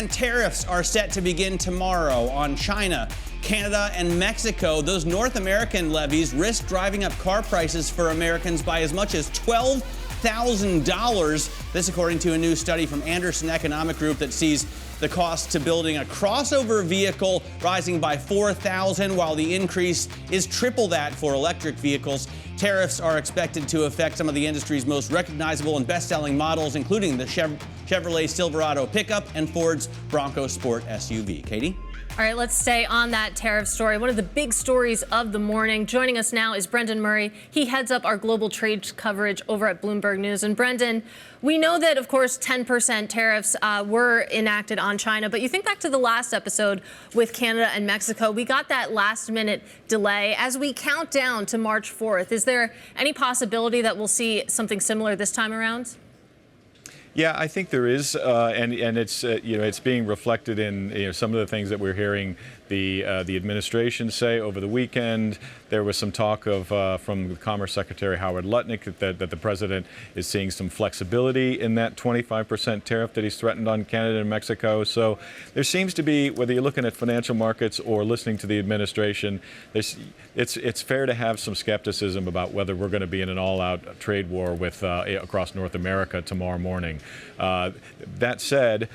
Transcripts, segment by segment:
And tariffs are set to begin tomorrow on China, Canada, and Mexico. Those North American levies risk driving up car prices for Americans by as much as $12,000. This according to a new study from Anderson Economic Group that sees the cost to building a crossover vehicle rising by $4,000, while the increase is triple that for electric vehicles. Tariffs are expected to affect some of the industry's most recognizable and best-selling models, including the Chevrolet Silverado pickup and Ford's Bronco Sport SUV. Katie? All right, let's stay on that tariff story. One of the big stories of the morning. Joining us now is Brendan Murray. He heads up our global trade coverage over at Bloomberg News. And Brendan, we know that, of course, 10% tariffs were enacted on China. But you think back to the last episode with Canada and Mexico. We got that last-minute delay. As we count down to March 4th, is there any possibility that we'll see something similar this time around? Yeah, I think there is, and it's it's being reflected in some of the things that we're hearing the administration say over the weekend. There was some talk of from Commerce Secretary Howard Lutnick that the president is seeing some flexibility in that 25% tariff that he's threatened on Canada and Mexico. So there seems to be, whether you're looking at financial markets or listening to the administration, it's fair to have some skepticism about whether we're going to be in an all-out trade war with across North America tomorrow morning. That said,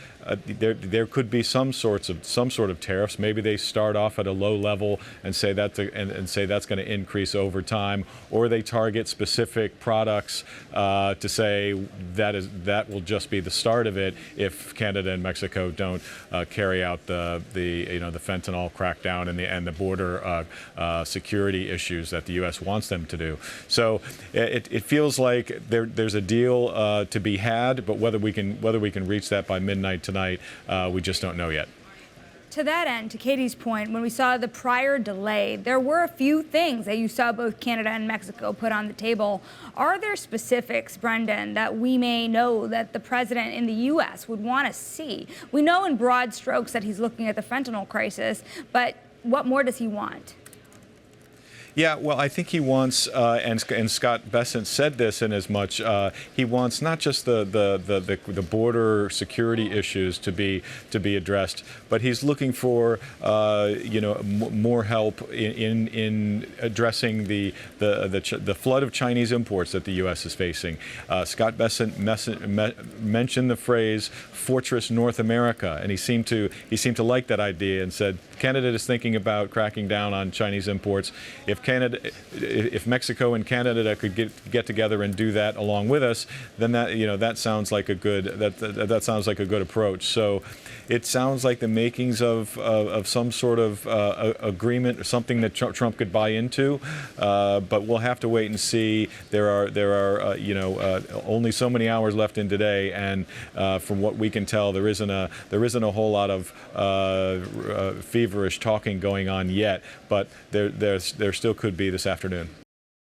there could be some sort of tariffs. Maybe they start off at a low level and say that's going to increase over time, or they target specific products to say that will just be the start of it if Canada and Mexico don't carry out the fentanyl crackdown and the border security issues that the U.S. wants them to do. So it feels like there's a deal to be had, but whether we can reach that by midnight tonight, we just don't know yet. To that end, to Katie's point, when we saw the prior delay, there were a few things that you saw both Canada and Mexico put on the table. Are there specifics, Brendan, that we may know that the president in the U.S. would want to see? We know in broad strokes that he's looking at the fentanyl crisis, but what more does he want? Yeah, well, I think he wants, and Scott Bessent said this in as much, he wants not just the border security issues to be addressed, but he's looking for more help in addressing the flood of Chinese imports that the U.S. is facing. Scott Bessent mentioned the phrase "Fortress North America," and he seemed to like that idea and said Canada is thinking about cracking down on Chinese imports. If Mexico and Canada could get together and do that along with us, then that sounds like a good approach. So it sounds like the makings of some sort of agreement, something that Trump could buy into. But we'll have to wait and see. There are only so many hours left in today, and from what we can tell, there isn't a whole lot of feverish talking going on yet. But there still could be this afternoon.